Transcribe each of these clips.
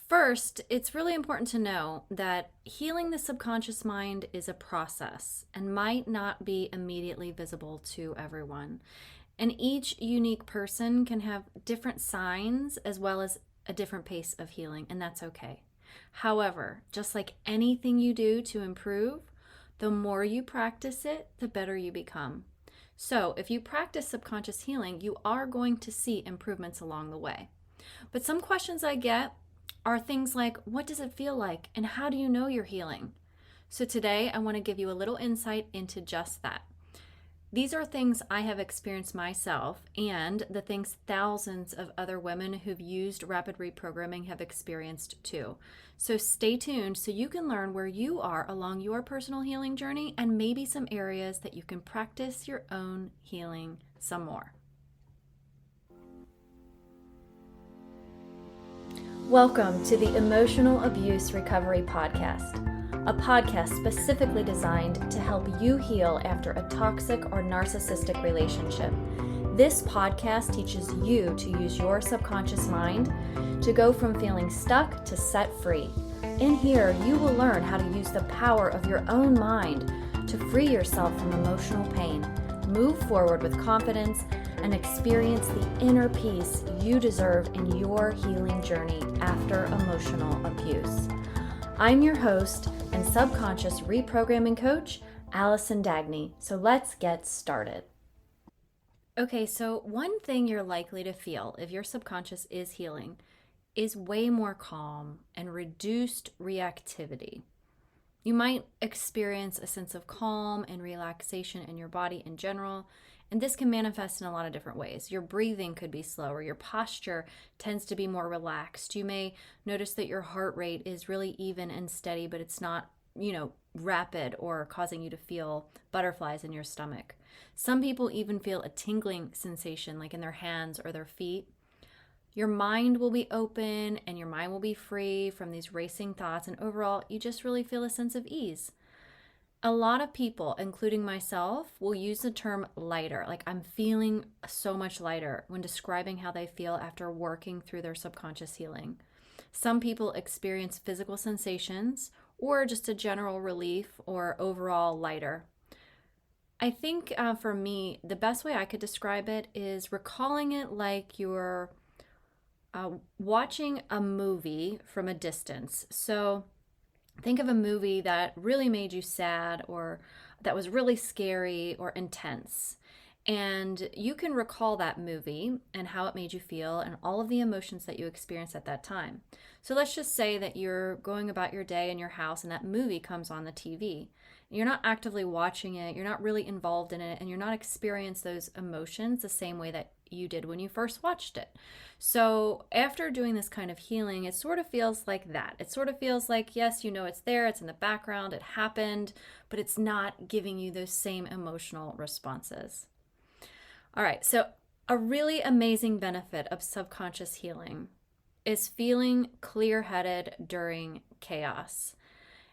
First, it's really important to know that healing the subconscious mind is a process and might not be immediately visible to everyone. And each unique person can have different signs as well as a different pace of healing, and that's okay. However, just like anything you do to improve, the more you practice it, the better you become. So, if you practice subconscious healing, you are going to see improvements along the way. But some questions I get are things like, what does it feel like? And how do you know you're healing? So today I want to give you a little insight into just that. These are things I have experienced myself and the things thousands of other women who've used rapid reprogramming have experienced too. So stay tuned so you can learn where you are along your personal healing journey and maybe some areas that you can practice your own healing some more. Welcome to the Emotional Abuse Recovery Podcast, a podcast specifically designed to help you heal after a toxic or narcissistic relationship. This podcast teaches you to use your subconscious mind to go from feeling stuck to set free. In here, you will learn how to use the power of your own mind to free yourself from emotional pain, move forward with confidence, and experience the inner peace you deserve in your healing journey after emotional abuse. I'm your host and subconscious reprogramming coach, Allison Dagney. So let's get started. Okay, so one thing you're likely to feel if your subconscious is healing is way more calm and reduced reactivity. You might experience a sense of calm and relaxation in your body in general, and this can manifest in a lot of different ways. Your breathing could be slower. Your posture tends to be more relaxed. You may notice that your heart rate is really even and steady, but it's not, rapid or causing you to feel butterflies in your stomach. Some people even feel a tingling sensation like in their hands or their feet. Your mind will be open and your mind will be free from these racing thoughts, and overall, you just really feel a sense of ease. A lot of people, including myself, will use the term lighter, like I'm feeling so much lighter when describing how they feel after working through their subconscious healing. Some people experience physical sensations or just a general relief or overall lighter. I think for me, the best way I could describe it is recalling it like you're watching a movie from a distance. So think of a movie that really made you sad or that was really scary or intense. And you can recall that movie and how it made you feel and all of the emotions that you experienced at that time. So let's just say that you're going about your day in your house and that movie comes on the TV. You're not actively watching it, you're not really involved in it, and you're not experiencing those emotions the same way that you did when you first watched it. So after doing this kind of healing, it sort of feels like that. It sort of feels like, yes, you know it's there, it's in the background, it happened, but it's not giving you those same emotional responses. All right, so a really amazing benefit of subconscious healing is feeling clear-headed during chaos.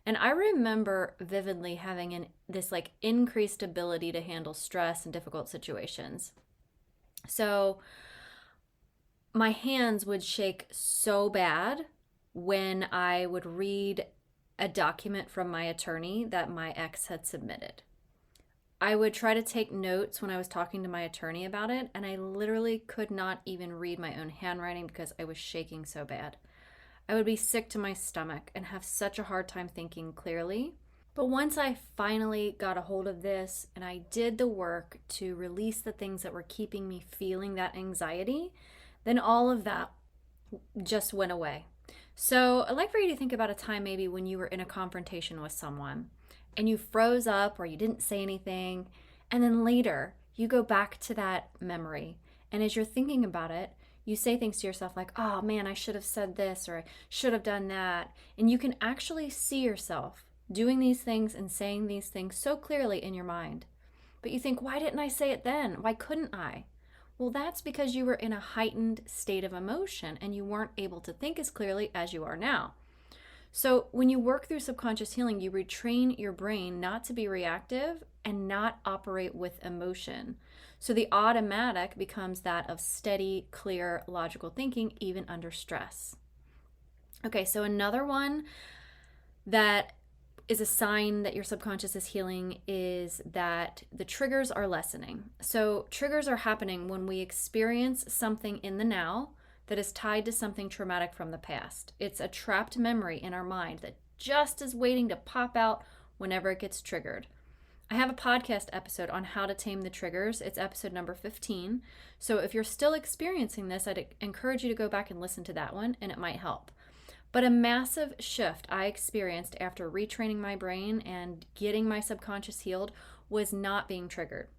And I remember vividly having this increased ability to handle stress and difficult situations. So my hands would shake so bad when I would read a document from my attorney that my ex had submitted. I would try to take notes when I was talking to my attorney about it, and I literally could not even read my own handwriting because I was shaking so bad. I would be sick to my stomach and have such a hard time thinking clearly. But once I finally got a hold of this and I did the work to release the things that were keeping me feeling that anxiety, then all of that just went away. So I'd like for you to think about a time maybe when you were in a confrontation with someone and you froze up or you didn't say anything, and then later you go back to that memory, and as you're thinking about it, you say things to yourself like, oh man, I should have said this or I should have done that, and you can actually see yourself doing these things and saying these things so clearly in your mind. But you think, why didn't I say it then? Why couldn't I? Well, that's because you were in a heightened state of emotion and you weren't able to think as clearly as you are now. So when you work through subconscious healing, you retrain your brain not to be reactive and not operate with emotion. So the automatic becomes that of steady, clear, logical thinking, even under stress. Okay, so another one that is a sign that your subconscious is healing is that the triggers are lessening. So, triggers are happening when we experience something in the now that is tied to something traumatic from the past. It's a trapped memory in our mind that just is waiting to pop out whenever it gets triggered. I have a podcast episode on how to tame the triggers. It's episode number 15. So, if you're still experiencing this, I'd encourage you to go back and listen to that one, and it might help. But a massive shift I experienced after retraining my brain and getting my subconscious healed was not being triggered.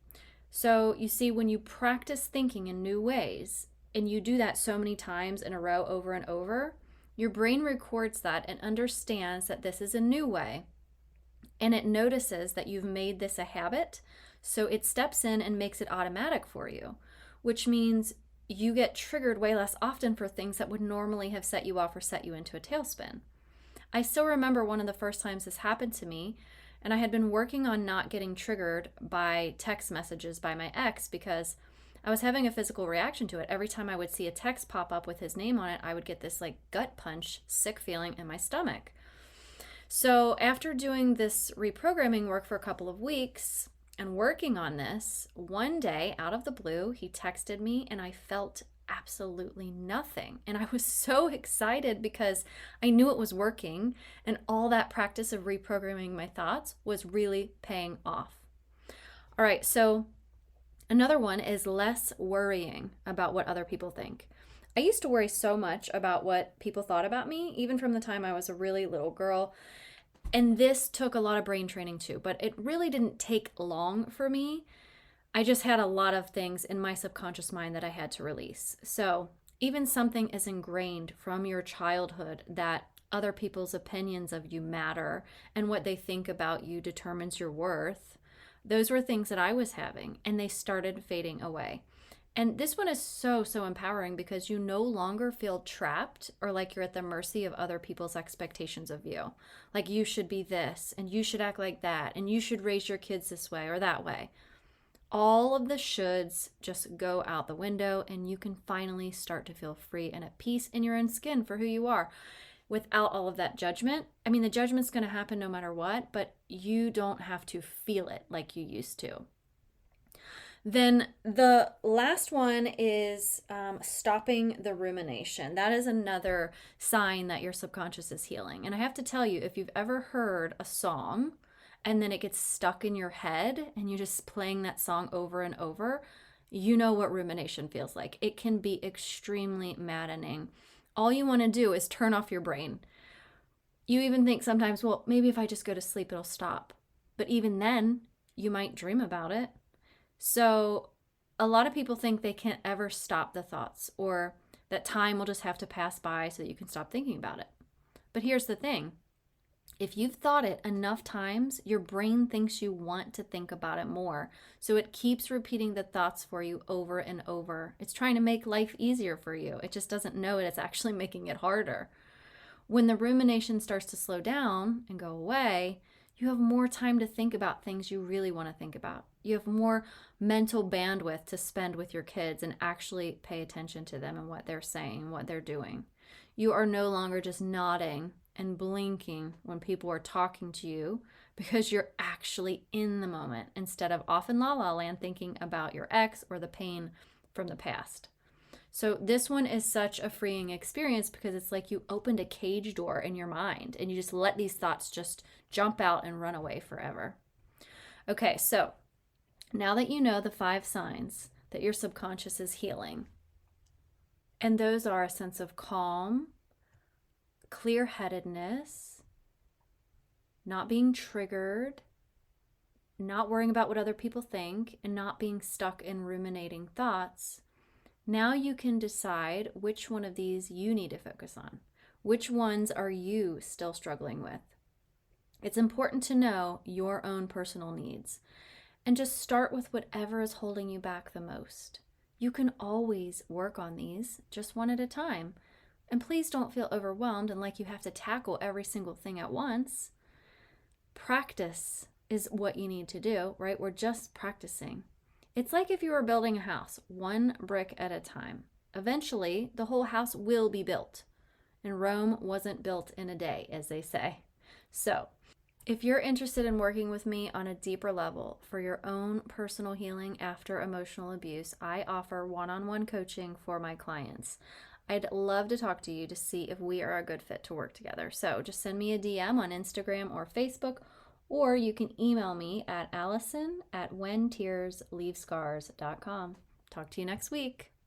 So, you see, when you practice thinking in new ways, and you do that so many times in a row over and over, your brain records that and understands that this is a new way. And it notices that you've made this a habit. So it steps in and makes it automatic for you, which means you get triggered way less often for things that would normally have set you off or set you into a tailspin. I still remember one of the first times this happened to me, and I had been working on not getting triggered by text messages by my ex because I was having a physical reaction to it. Every time I would see a text pop up with his name on it, I would get this like gut punch, sick feeling in my stomach. So after doing this reprogramming work for a couple of weeks and working on this, one day out of the blue, he texted me and I felt absolutely nothing. And I was so excited because I knew it was working, and all that practice of reprogramming my thoughts was really paying off. All right, so another one is less worrying about what other people think. I used to worry so much about what people thought about me, even from the time I was a really little girl. And this took a lot of brain training too, but it really didn't take long for me. I just had a lot of things in my subconscious mind that I had to release. So even something as ingrained from your childhood that other people's opinions of you matter and what they think about you determines your worth, those were things that I was having, and they started fading away. And this one is so, so empowering because you no longer feel trapped or like you're at the mercy of other people's expectations of you. Like you should be this, and you should act like that, and you should raise your kids this way or that way. All of the shoulds just go out the window, and you can finally start to feel free and at peace in your own skin for who you are without all of that judgment. I mean, the judgment's going to happen no matter what, but you don't have to feel it like you used to. Then the last one is stopping the rumination. That is another sign that your subconscious is healing. And I have to tell you, if you've ever heard a song and then it gets stuck in your head and you're just playing that song over and over, you know what rumination feels like. It can be extremely maddening. All you want to do is turn off your brain. You even think sometimes, well, maybe if I just go to sleep, it'll stop. But even then, you might dream about it. So a lot of people think they can't ever stop the thoughts, or that time will just have to pass by so that you can stop thinking about it. But here's the thing. If you've thought it enough times, your brain thinks you want to think about it more. So it keeps repeating the thoughts for you over and over. It's trying to make life easier for you. It just doesn't know it. It's actually making it harder. When the rumination starts to slow down and go away, you have more time to think about things you really want to think about. You have more mental bandwidth to spend with your kids and actually pay attention to them and what they're saying, what they're doing. You are no longer just nodding and blinking when people are talking to you because you're actually in the moment instead of off in la la land thinking about your ex or the pain from the past. So this one is such a freeing experience because it's like you opened a cage door in your mind and you just let these thoughts just jump out and run away forever. Okay, so now that you know the 5 signs that your subconscious is healing, and those are a sense of calm, clear-headedness, not being triggered, not worrying about what other people think, and not being stuck in ruminating thoughts, now you can decide which one of these you need to focus on. Which ones are you still struggling with? It's important to know your own personal needs and just start with whatever is holding you back the most. You can always work on these just one at a time. And please don't feel overwhelmed and like you have to tackle every single thing at once. Practice is what you need to do, right? We're just practicing. It's like if you were building a house, one brick at a time. Eventually, the whole house will be built. And Rome wasn't built in a day, as they say. So, if you're interested in working with me on a deeper level for your own personal healing after emotional abuse, I offer one-on-one coaching for my clients. I'd love to talk to you to see if we are a good fit to work together. So just send me a DM on Instagram or Facebook, or you can email me at allison@whentearsleavescars.com. Talk to you next week.